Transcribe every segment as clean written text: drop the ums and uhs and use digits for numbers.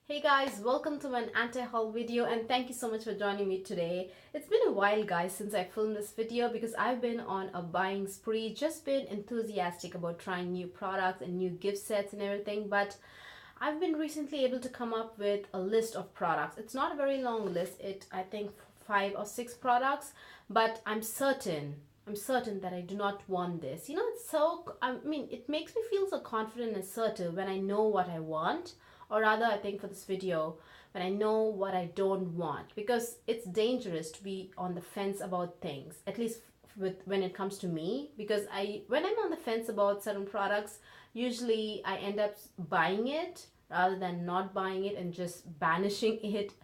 Hey guys, welcome to an anti-haul video and thank you so much for joining me today. It's been a while guys since I filmed this video because I've been on a buying spree, just been enthusiastic about trying new products and new gift sets and everything, but I've been recently able to come up with a list of products. It's not a very long list, I think 5 or 6 products, but I'm certain that I do not want this. You know, it makes me feel so confident and assertive when I know what I want, or rather I think for this video, when I know what I don't want, because it's dangerous to be on the fence about things, at least when it comes to me, because when I'm on the fence about certain products, usually I end up buying it rather than not buying it and just banishing it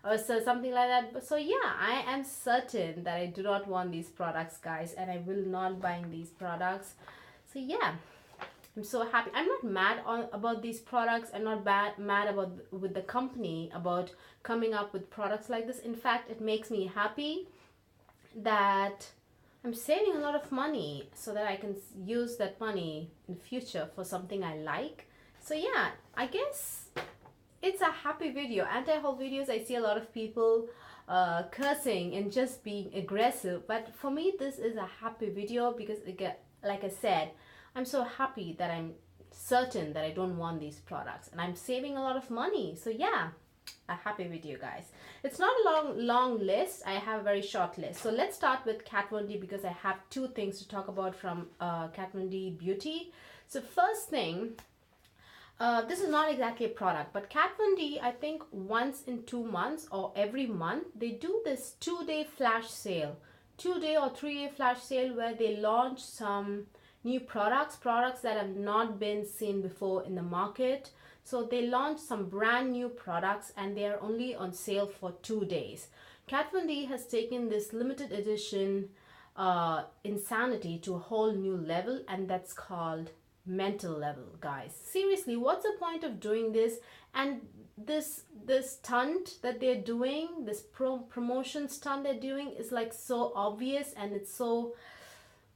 or something like that. But so yeah, I am certain that I do not want these products guys, and I will not buying these products. So yeah, I'm so happy. I'm not mad about these products. I'm not mad about with the company about coming up with products like this. In fact, it makes me happy that I'm saving a lot of money so that I can use that money in the future for something I like. So yeah, I guess it's a happy video. Anti-haul videos, I see a lot of people cursing and just being aggressive, but for me this is a happy video because like I said, I'm so happy that I'm certain that I don't want these products and I'm saving a lot of money. So yeah, a happy video guys. It's not a long list. I have a very short list. So let's start with Kat Von D because I have 2 things to talk about from Kat Von D Beauty. So first thing, this is not exactly a product, but Kat Von D, I think once in 2 months or every month, they do this 2-day flash sale, 2-day or 3-day flash sale where they launch some new products that have not been seen before in the market. So they launch some brand new products and they are only on sale for 2 days. Kat Von D has taken this limited edition insanity to a whole new level, and that's called mental level guys. Seriously, what's the point of doing this? And this stunt that they're doing, this promotion stunt they're doing is like so obvious, and it's so,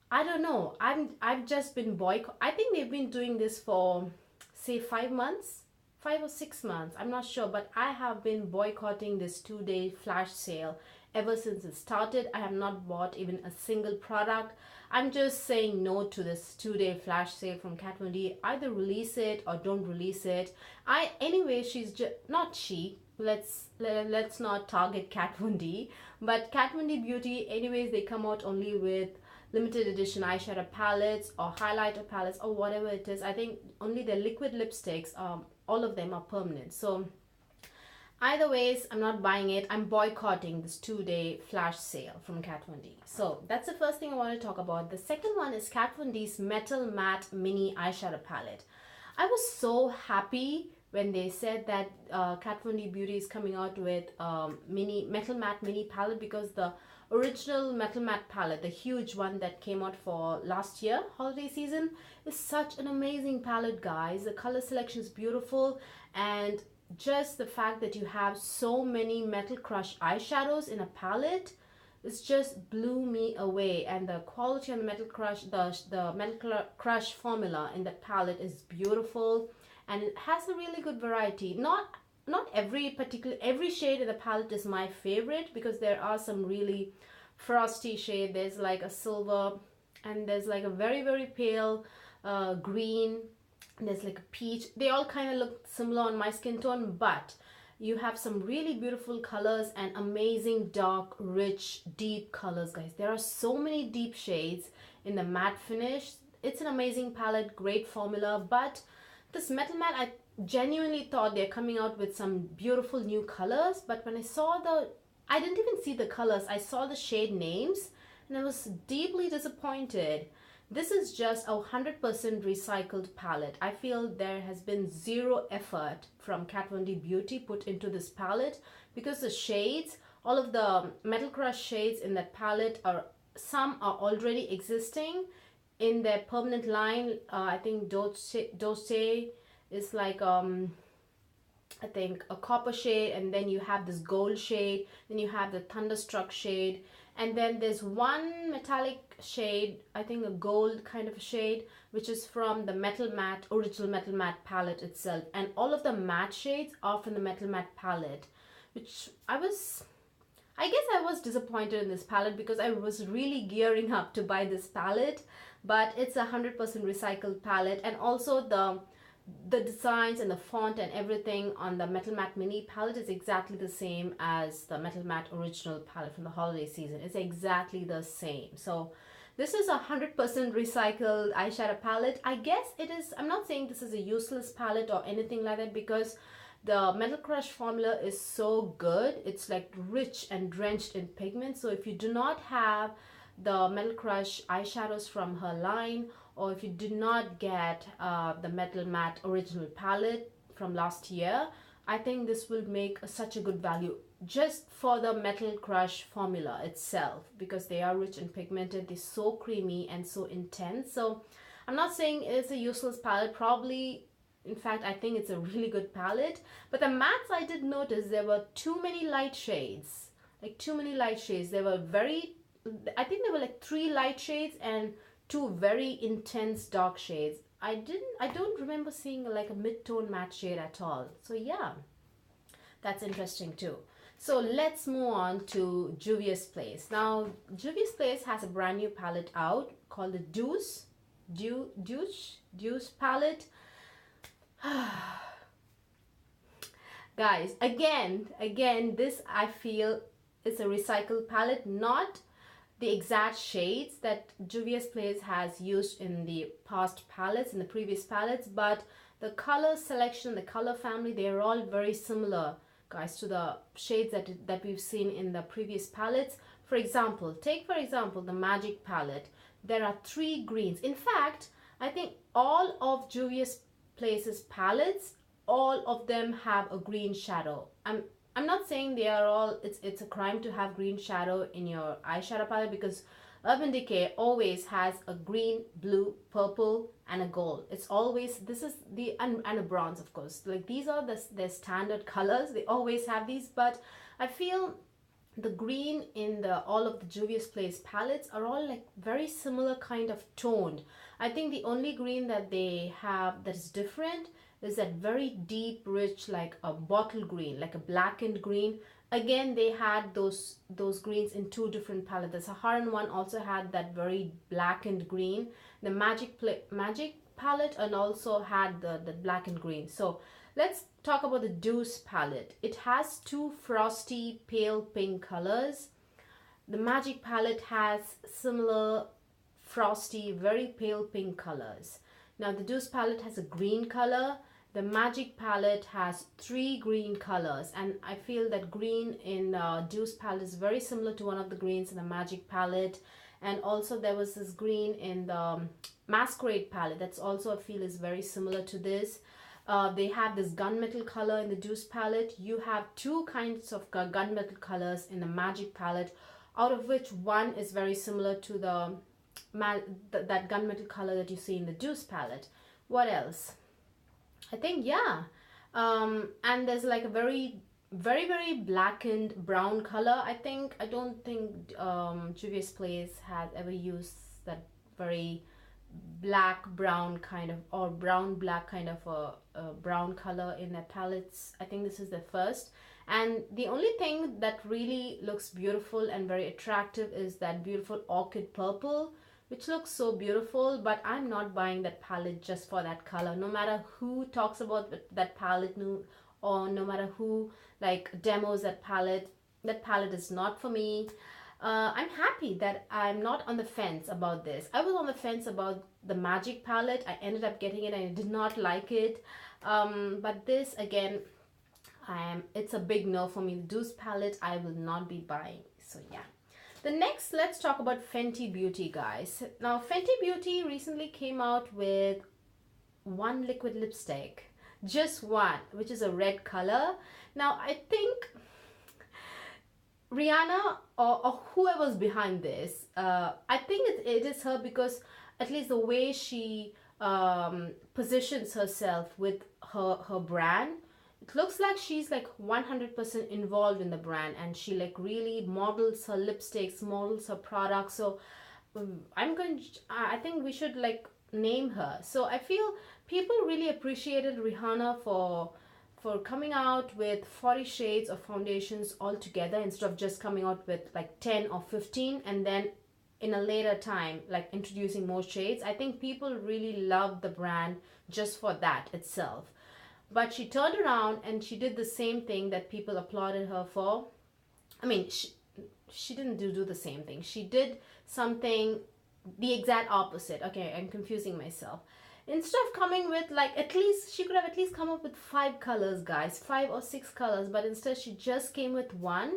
I don't know. I've just been boycott. I think they've been doing this for say 5 months, 5 or 6 months. I'm not sure, but I have been boycotting this 2-day flash sale ever since it started. I have not bought even a single product. I'm just saying no to this 2-day flash sale from Kat Von D. Either release it or don't release it. Anyway, she's just not she. Let's not target Kat Von D, but Kat Von D Beauty. Anyways, they come out only with limited edition eyeshadow palettes or highlighter palettes or whatever it is. I think only the liquid lipsticks, all of them are permanent. So either ways, I'm not buying it. I'm boycotting this 2-day flash sale from Kat Von D. So that's the first thing I want to talk about. The second one is Kat Von D's Metal Matte Mini Eyeshadow Palette. I was so happy when they said that Kat Von D Beauty is coming out with Metal Matte Mini Palette, because the original Metal Matte palette, the huge one that came out for last year holiday season, is such an amazing palette guys. The color selection is beautiful, and just the fact that you have so many Metal Crush eyeshadows in a palette, it's just blew me away. And the quality on the Metal Crush, the Metal Crush formula in the palette is beautiful, and it has a really good variety. Not every shade in the palette is my favorite, because there are some really frosty shade. There's like a silver, and there's like a very pale green, and there's like a peach. They all kind of look similar on my skin tone, but you have some really beautiful colors and amazing dark, rich, deep colors guys. There are so many deep shades in the matte finish. It's an amazing palette, great formula. But this Metal Matte, I genuinely thought they're coming out with some beautiful new colors, but when I didn't even see the colors, I saw the shade names and I was deeply disappointed. This is just a 100% recycled palette. I feel there has been zero effort from Kat Von D Beauty put into this palette, because the shades, all of the Metal Crush shades in that palette, some are already existing in their permanent line. I think Douce is like I think a copper shade, and then you have this gold shade, then you have the Thunderstruck shade, And then there's one metallic shade, I think a gold kind of a shade, which is from the Metal Matte, original Metal Matte palette itself. And all of the matte shades are from the Metal Matte palette, which I guess I was disappointed in this palette because I was really gearing up to buy this palette, but it's 100% recycled palette. And also the designs and the font and everything on the Metal Matte Mini palette is exactly the same as the Metal Matte Original palette from the holiday season. It's exactly the same. So this is 100% recycled eyeshadow palette. I guess it is, I'm not saying this is a useless palette or anything like that, because the Metal Crush formula is so good. It's like rich and drenched in pigment. So if you do not have the Metal Crush eyeshadows from her line, or if you did not get the Metal Matte Original palette from last year, I think this will make such a good value just for the Metal Crush formula itself, because they are rich and pigmented. They're so creamy and so intense. So I'm not saying it's a useless palette. Probably, in fact, I think it's a really good palette. But the mattes, I did notice there were too many light shades. Like too many light shades. There were I think there were like 3 light shades and 2 very intense dark shades. I don't remember seeing like a mid-tone matte shade at all. So yeah, that's interesting too. So let's move on to Juvia's Place. Now, Juvia's Place has a brand new palette out called the Douce Palette. Guys, again, this I feel is a recycled palette, not the exact shades that Juvia's Place has used in the past palettes, in the previous palettes, but the color selection, the color family, they're all very similar, guys, to the shades that we've seen in the previous palettes. For example, take the Magic palette. There are 3 greens. In fact, I think all of Juvia's Place's palettes, all of them have a green shadow. I'm not saying they are all, it's a crime to have green shadow in your eyeshadow palette, because Urban Decay always has a green, blue, purple, and a gold. It's always, this is the, and a bronze, of course. Like these are their standard colors. They always have these, but I feel the green in all of the Juvia's Place palettes are all like very similar kind of toned. I think the only green that they have that is different is that very deep, rich, like a bottle green, like a blackened green. Again, they had those greens in 2 different palettes. The Saharan one also had that very blackened green. The Magic palette and also had the blackened green. So let's talk about the Douce palette. It has 2 frosty pale pink colors. The Magic palette has similar frosty, very pale pink colors. Now the Douce palette has a green color. The Magic palette has 3 green colors, and I feel that green in Douce palette is very similar to one of the greens in the Magic palette. And also there was this green in the Masquerade palette that's also I feel is very similar to this. They have this gunmetal color in the Douce palette. You have 2 kinds of gunmetal colors in the Magic palette, out of which one is very similar to that gunmetal color that you see in the Douce palette. What else? I think, yeah. And there's like a very blackened brown color. I don't think Juvia's Place has ever used that very black brown kind of, or brown black kind of a brown color in their palettes. I think this is the first. And the only thing that really looks beautiful and very attractive is that beautiful orchid purple, which looks so beautiful. But I'm not buying that palette just for that color. No matter who talks about that palette, or no matter who like demos that palette is not for me. I'm happy that I'm not on the fence about this. I was on the fence about the Magic palette. I ended up getting it and I did not like it. But this again, it's a big no for me. The Douce palette I will not be buying. So yeah. The next, let's talk about Fenty Beauty, guys. Now Fenty Beauty recently came out with one liquid lipstick, just one, which is a red color. Now I think Rihanna or whoever's behind this, I think it is her, because at least the way she positions herself with her brand, it looks like she's like 100% involved in the brand, and she like really models her lipsticks, models her products. So I think we should like name her. So I feel people really appreciated Rihanna for coming out with 40 shades of foundations all together instead of just coming out with like 10 or 15 and then in a later time like introducing more shades. I think people really love the brand just for that itself. But she turned around and she did the same thing that people applauded her for. I mean, she didn't do the same thing. She did something the exact opposite. Okay, I'm confusing myself. Instead of coming with like, at least she could have at least come up with 5 colors, guys, 5 or 6 colors, but instead she just came with one,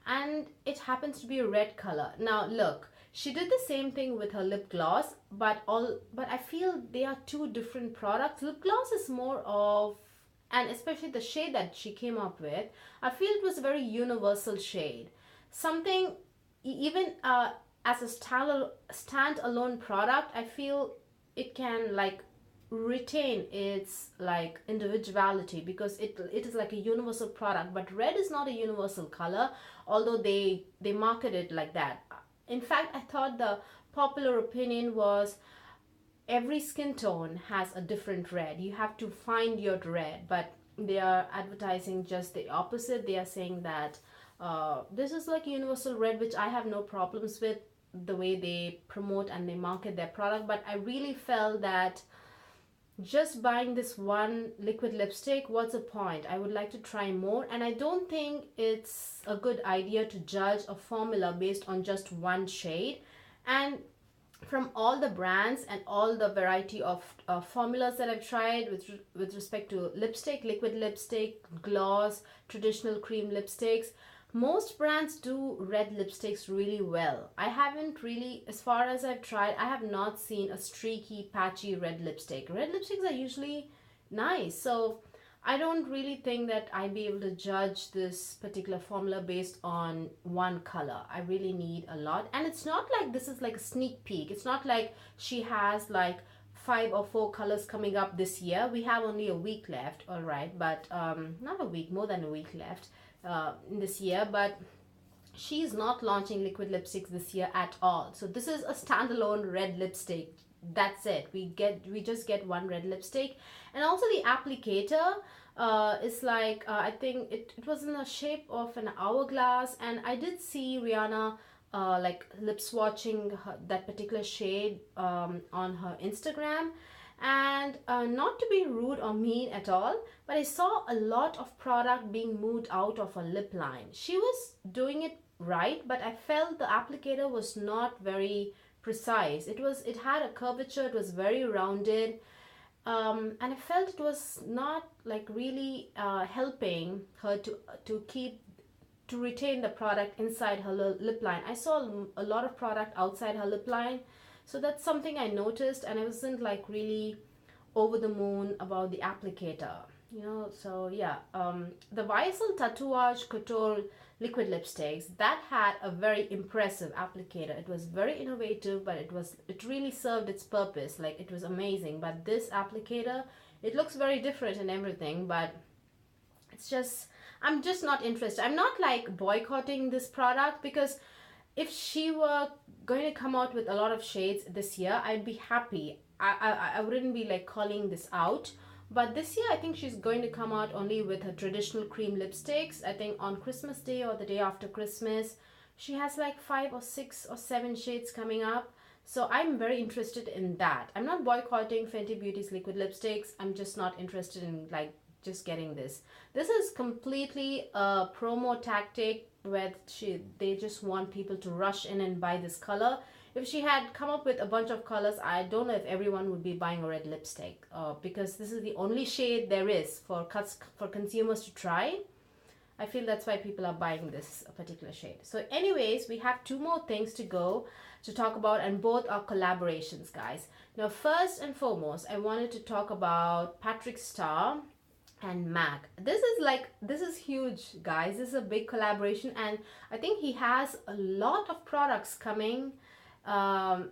and it happens to be a red color. Now look, she did the same thing with her lip gloss, but I feel they are two different products. Lip gloss is more of, and especially the shade that she came up with, I feel it was a very universal shade. Something, even as a stand-alone product, I feel it can like retain its like individuality because it is like a universal product. But red is not a universal color, although they market it like that. In fact, I thought the popular opinion was every skin tone has a different red. You have to find your red, but they are advertising just the opposite. They are saying that this is like universal red, which I have no problems with the way they promote and they market their product. But I really felt that just buying this one liquid lipstick, what's the point? I would like to try more, and I don't think it's a good idea to judge a formula based on just one shade. And from all the brands and all the variety of formulas that I've tried with respect to lipstick, liquid lipstick, gloss, traditional cream lipsticks, most brands do red lipsticks really well. I haven't really, as far as I've tried, I have not seen a streaky, patchy red lipstick. Red lipsticks are usually nice. So I don't really think that I'd be able to judge this particular formula based on one color. I really need a lot. And it's not like this is like a sneak peek. It's not like she has like 5 or 4 colors coming up this year. We have only a week left, all right, but not a week, more than a week left in this year. But she's not launching liquid lipsticks this year at all. So this is a standalone red lipstick. That's it. We just get one red lipstick. And also the applicator is like I think it was in the shape of an hourglass, and I did see Rihanna like lip swatching that particular shade on her Instagram. And not to be rude or mean at all, but I saw a lot of product being moved out of her lip line. She was doing it right, but I felt the applicator was not very precise. It had a curvature, it was very rounded, and I felt it was not like really helping her to retain the product inside her lip line. I saw a lot of product outside her lip line. So that's something I noticed, and I wasn't like really over the moon about the applicator, you know. So yeah, the YSL Tatouage Couture liquid lipsticks, that had a very impressive applicator. It was very innovative, but it really served its purpose. Like, it was amazing. But this applicator, it looks very different and everything, but it's just, I'm just not interested. I'm not like boycotting this product, because if she were going to come out with a lot of shades this year, I'd be happy. I wouldn't be like calling this out. But this year, I think she's going to come out only with her traditional cream lipsticks. I think on Christmas Day or the day after Christmas, she has like 5 or 6 or 7 shades coming up. So I'm very interested in that. I'm not boycotting Fenty Beauty's liquid lipsticks. I'm just not interested in like just getting this. This is completely a promo tactic where they just want people to rush in and buy this color. If she had come up with a bunch of colors, I don't know if everyone would be buying a red lipstick, because this is the only shade there is for consumers to try. I feel that's why people are buying this particular shade. So anyways, we have 2 more things to go to talk about, and both are collaborations, guys. Now, first and foremost, I wanted to talk about Patrick Starr and MAC. This is huge, guys. This is a big collaboration, and I think he has a lot of products coming. I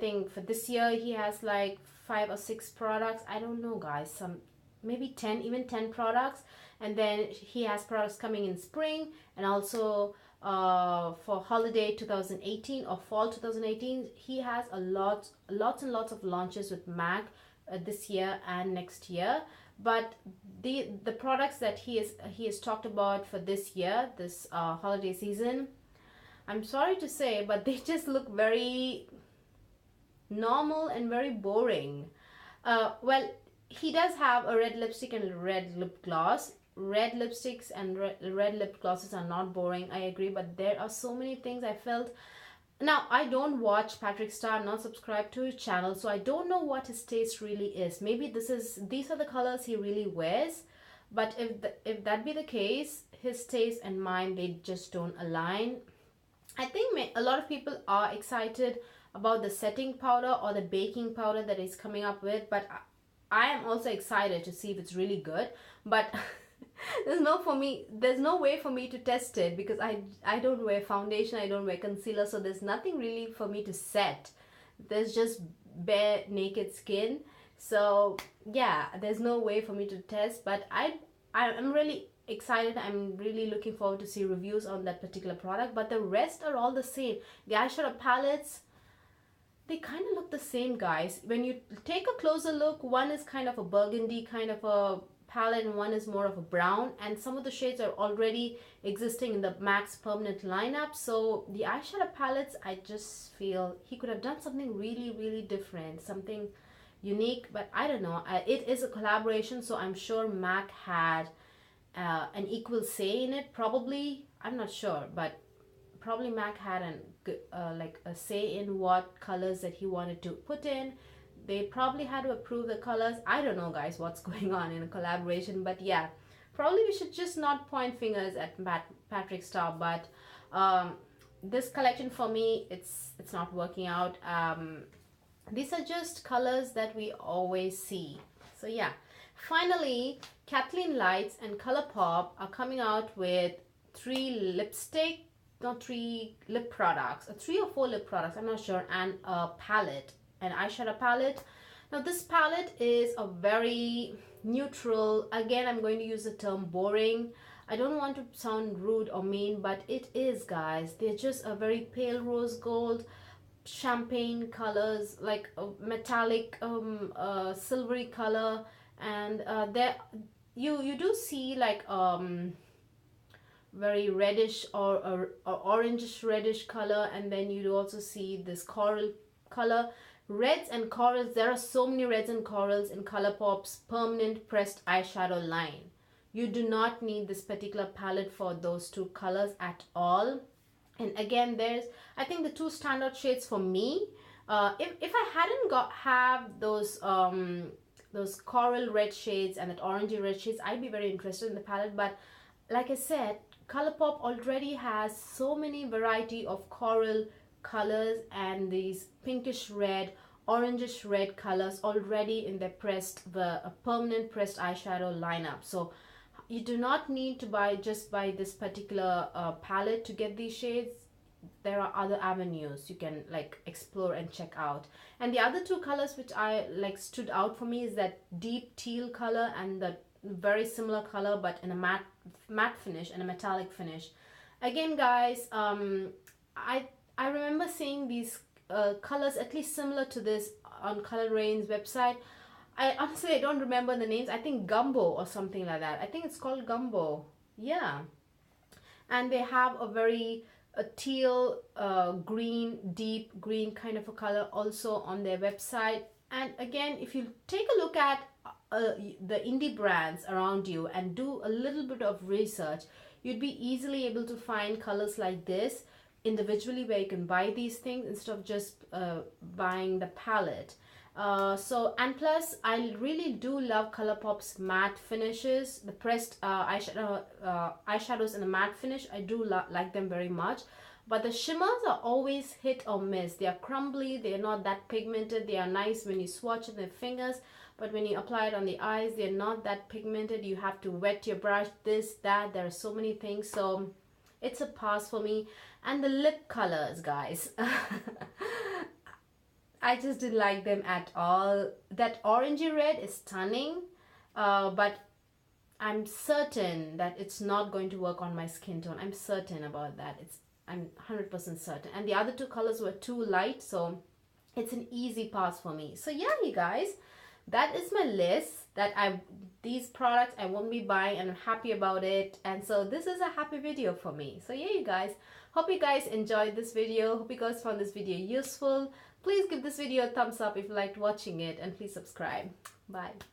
think for this year he has like 5 or 6 products. I don't know, guys. maybe 10, even 10 products. And then he has products coming in spring, and also for holiday 2018 or fall 2018. He has lots and lots of launches with MAC this year and next year. But the products that he has talked about for this year, this holiday season, I'm sorry to say, but they just look very normal and very boring. Well, he does have a red lipstick and a red lip gloss. Red lipsticks and red lip glosses are not boring, I agree, but there are so many things I felt. Now, I don't watch Patrick Starr, I'm not subscribed to his channel, so I don't know what his taste really is. Maybe these are the colors he really wears, but if that be the case, his taste and mine, they just don't align. I think a lot of people are excited about the setting powder or the baking powder that he's coming up with, but I am also excited to see if it's really good. But there's no way for me to test it, because I don't wear foundation, I don't wear concealer, so there's nothing really for me to set. There's just bare naked skin. So yeah, there's no way for me to test, but I'm really excited. I'm really looking forward to see reviews on that particular product. But the rest are all the same. The eyeshadow palettes, they kind of look the same, guys. When you take a closer look, one is kind of a burgundy kind of a palette and one is more of a brown, and some of the shades are already existing in the MAC's permanent lineup. So the eyeshadow palettes, I just feel he could have done something really different, something unique, but I don't know. It is a collaboration, so I'm sure MAC had an equal say in it, probably. I'm not sure, but probably MAC had like a say in what colors that he wanted to put in. They probably had to approve the colors. I don't know, guys, what's going on in a collaboration, but yeah, probably we should just not point fingers at Patrick Starr. But this collection for me, it's not working out. These are just colors that we always see. So yeah, finally, KathleenLights and Colourpop are coming out with three lip products, 3 or 4 lip products, I'm not sure, and a palette, an eyeshadow palette. Now this palette is a very neutral, again I'm going to use the term boring. I don't want to sound rude or mean, but it is, guys. They're just a very pale rose gold, champagne colors, like a metallic silvery color, and there you do see like very reddish or orangish reddish color, and then you do also see this coral color. Reds and corals, there are so many reds and corals in Colourpop's permanent pressed eyeshadow line. You do not need this particular palette for those two colors at all. And again, there's, I think, the two standout shades for me. If I hadn't have those coral red shades and that orangey red shades, I'd be very interested in the palette. But like I said, Colourpop already has so many variety of coral colors and these pinkish red, orangish red colors already in their permanent pressed eyeshadow lineup. So you do not need to buy this particular palette to get these shades. There are other avenues you can like explore and check out. And the other two colors which I like stood out for me is that deep teal color and the very similar color but in a matte finish and a metallic finish. Again, guys, I remember seeing these colors at least similar to this on Color Rain's website. I honestly don't remember the names. I think Gumbo or something like that. I think it's called Gumbo. Yeah. And they have a teal green, deep green kind of a color also on their website. And again, if you take a look at the indie brands around you and do a little bit of research, you'd be easily able to find colors like this individually where you can buy these things instead of just buying the palette. And plus, I really do love Colourpop's matte finishes, the pressed eyeshadows in the matte finish. I do like them very much, but the shimmers are always hit or miss. They are crumbly, they are not that pigmented. They are nice when you swatch with your fingers, but when you apply it on the eyes, they're not that pigmented. You have to wet your brush, this, that. There are so many things, so it's a pass for me. And the lip colors, guys, I just didn't like them at all. That orangey red is stunning. but I'm certain that it's not going to work on my skin tone. I'm certain about that. I'm 100% certain. And the other two colors were too light, so it's an easy pass for me. So yeah, you guys, that is my list these products I won't be buying, and I'm happy about it. And so this is a happy video for me. So yeah, you guys, hope you guys enjoyed this video. Hope you guys found this video useful. Please give this video a thumbs up if you liked watching it, and please subscribe. Bye.